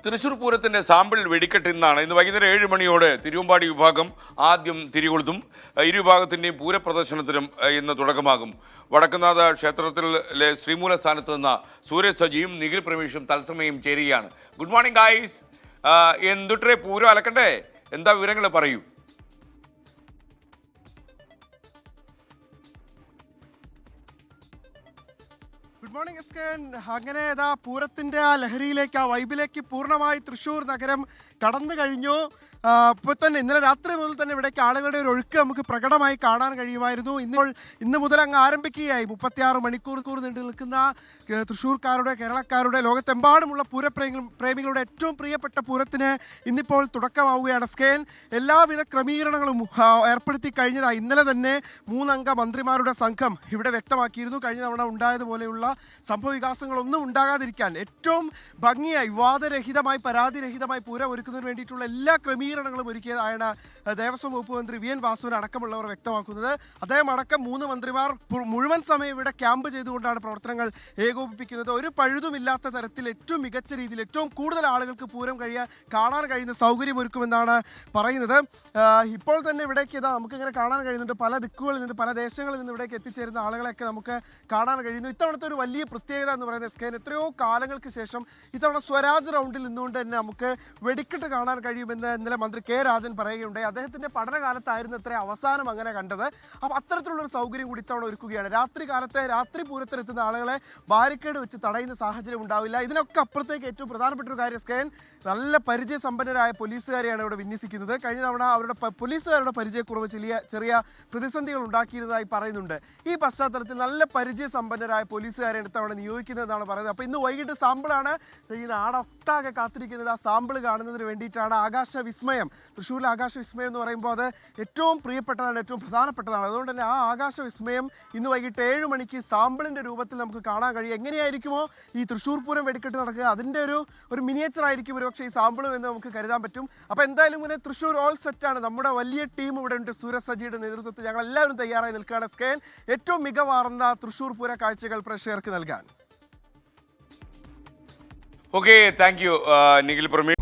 തൃശൂർ പൂരത്തിന്റെ സാമ്പിൾ വെടിക്കെട്ട് ഇന്നാണ്. ഇന്ന് വൈകുന്നേരം 7 മണിയോടെ തിരുവമ്പാടി വിഭാഗം ആദ്യം തിരികൊളുത്തും. ഇരുവിഭാഗത്തിന്റെയും പൂരപ്രദർശനത്തിനും ഇന്ന് തുടക്കമാകും. വടക്കുന്നാഥ ക്ഷേത്രത്തിലെ ശ്രീമൂല സ്ഥാനത്ത് നിന്ന് സൂരജ് സജിയും നിഖിൽ പ്രമേഷും തത്സമയം ചേരുകയാണ്. Good morning guys. എന്തുട്ടെ പൂരം അലക്കണ്ടേ? എന്താ വിവരങ്ങൾ പറയൂ. ഗുഡ് മോർണിംഗ് എസ്കേൻ. അങ്ങനെ പൂരത്തിന്റെ ആ ലഹരിയിലേക്ക്, ആ വൈബിലേക്ക് പൂർണ്ണമായി തൃശ്ശൂർ നഗരം കടന്നു കഴിഞ്ഞു. ഇപ്പോൾ തന്നെ ഇന്നലെ രാത്രി മുതൽ തന്നെ ഇവിടേക്ക് ആളുകളുടെ ഒരു ഒഴുക്ക് നമുക്ക് പ്രകടമായി കാണാൻ കഴിയുമായിരുന്നു. ഇന്ന് മുതൽ അങ്ങ് ആരംഭിക്കുകയായി 36 മണിക്കൂർ നീണ്ടു നിൽക്കുന്ന തൃശ്ശൂർക്കാരുടെ, കേരളക്കാരുടെ, ലോകത്തെമ്പാടുമുള്ള പ്രേമികളുടെ ഏറ്റവും പ്രിയപ്പെട്ട പൂരത്തിന് ഇന്നിപ്പോൾ തുടക്കമാവുകയാണ്. സ്കേൻ എല്ലാവിധ ക്രമീകരണങ്ങളും ഏർപ്പെടുത്തി കഴിഞ്ഞതായി ഇന്നലെ തന്നെ 3 അംഗ മന്ത്രിമാരുടെ സംഘം ഇവിടെ വ്യക്തമാക്കിയിരുന്നു. കഴിഞ്ഞ തവണ ഉണ്ടായതുപോലെയുള്ള സംഭവവികാസങ്ങളൊന്നും ഉണ്ടാകാതിരിക്കാൻ ഏറ്റവും ഭംഗിയായി, വിവാദരഹിതമായി, പരാതിരഹിതമായി പൂരം ഒരുക്കുന്നതിന് വേണ്ടിയിട്ടുള്ള എല്ലാ ക്രമീകരണങ്ങളും ഒരുക്കിയതാണ് ദേവസ്വം വകുപ്പ് മന്ത്രി വി എൻ വാസുവിൻ അടക്കമുള്ളവർ വ്യക്തമാക്കുന്നത്. അദ്ദേഹം അടക്കം 3 മന്ത്രിമാർ മുഴുവൻ സമയം ഇവിടെ ക്യാമ്പ് ചെയ്തുകൊണ്ടാണ് പ്രവർത്തനങ്ങൾ ഏകോപിപ്പിക്കുന്നത്. ഒരു പഴുതുമില്ലാത്ത തരത്തിൽ ഏറ്റവും മികച്ച രീതിയിൽ ഏറ്റവും കൂടുതൽ ആളുകൾക്ക് പൂരം കാണാൻ കഴിയുന്ന സൗകര്യം ഒരുക്കുമെന്നാണ് പറയുന്നത്. ഇപ്പോൾ തന്നെ ഇവിടേക്ക് നമുക്കിങ്ങനെ കാണാൻ കഴിയുന്നുണ്ട്. പല ദിക്കുകളിൽ നിന്ന്, പല ദേശങ്ങളിൽ നിന്ന് ഇവിടേക്ക് എത്തിച്ചേരുന്ന ആളുകളെയൊക്കെ നമുക്ക് കാണാൻ കഴിയുന്നു. ഇത്തവണത്തെ ഒരു വലിയ പ്രത്യേകത എന്ന് പറയുന്നത് സ്കേൻ, എത്രയോ കാലങ്ങൾക്ക് ശേഷം ഇത്തവണ സ്വരാജ് റൗണ്ടിൽ നിന്നുകൊണ്ട് തന്നെ നമുക്ക് വെടിക്കെട്ട് കാണാൻ കഴിയുമെന്ന് ഇന്നലെ മന്ത്രി കെ രാജൻ പറയുകയുണ്ടായി. അദ്ദേഹത്തിന്റെ പഠനകാലത്തായിരുന്നു ഇത്ര അവസാനം അങ്ങനെ കണ്ടത്. അപ്പോൾ അത്തരത്തിലുള്ളൊരു സൗകര്യം കൂടി ഇത്തവണ ഒരുക്കുകയാണ്. രാത്രി പൂരത്തിനെത്തുന്ന ആളുകളെ ബാരിക്കേഡ് വെച്ച് തടയുന്ന സാഹചര്യം ഉണ്ടാവില്ല. ഇതിനൊക്കെ അപ്പുറത്തേക്ക് ഏറ്റവും പ്രധാനപ്പെട്ട ഒരു കാര്യം സ്കേൻ, നല്ല പരിചയസമ്പന്നരായ പോലീസുകാരെയാണ് ഇവിടെ വിന്യസിക്കുന്നത്. കഴിഞ്ഞ തവണ അവരുടെ പോലീസുകാരുടെ പരിചയക്കുറവ് ചെറിയ പ്രതിസന്ധികൾ ഉണ്ടാക്കിയിരുന്നതായി പറയുന്നുണ്ട്. ഈ പശ്ചാത്തലത്തിൽ നല്ല പരിചയസമ്പന്നരായ പോലീസുകാരെയാണ് ഇത്തവണ നിയോഗിക്കുന്നതെന്നാണ് പറയുന്നത്. അപ്പോൾ ഇന്ന് വൈകിട്ട് സാമ്പിളാണ് ഈ നാടൊട്ടാകെ കാത്തിരിക്കുന്നത്. ആ സാമ്പിൾ കാണുന്നതിന് വേണ്ടിയിട്ടാണ്. ആകാശവിസ്മയം, തൃശ്ശൂരിലെ ആകാശവിസ്മയം എന്ന് പറയുമ്പോൾ അത് ഏറ്റവും പ്രിയപ്പെട്ടതാണ്, ഏറ്റവും പ്രധാനപ്പെട്ടതാണ്. അതുകൊണ്ട് തന്നെ ആ ആകാശവിസ്മയം ഇന്ന് വൈകിട്ട് 7 മണിക്ക് സാമ്പിളിൻ്റെ രൂപത്തിൽ നമുക്ക് കാണാൻ കഴിയും. എങ്ങനെയായിരിക്കുമോ ഈ തൃശ്ശൂർ പൂരം വെടിക്കെട്ട് നടക്കുക, അതിൻ്റെ ഒരു മിനിയേച്ചർ ആയിരിക്കും ഒരുപക്ഷെ ഈ സാമ്പിളും എന്ന് നമുക്ക് കരുതാൻ പറ്റും. അപ്പോൾ എന്തായാലും ഇങ്ങനെ തൃശ്ശൂർ ഓൾ സെറ്റാണ്. നമ്മുടെ വലിയ ടീം ഇവിടെ ഉണ്ട്. സൂരജ് സജിയുടെ നേതൃത്വത്തിൽ ഞങ്ങൾ എല്ലാവരും തയ്യാറായി നിൽക്കുകയാണ് സ്കേൻ, ഏറ്റവും മികവാർന്ന തൃശ്ശൂർ പൂര കാഴ്ചകൾ പ്രേക്ഷകർക്ക് നൽകാൻ. Okay, thank you Nikhil Pramesh.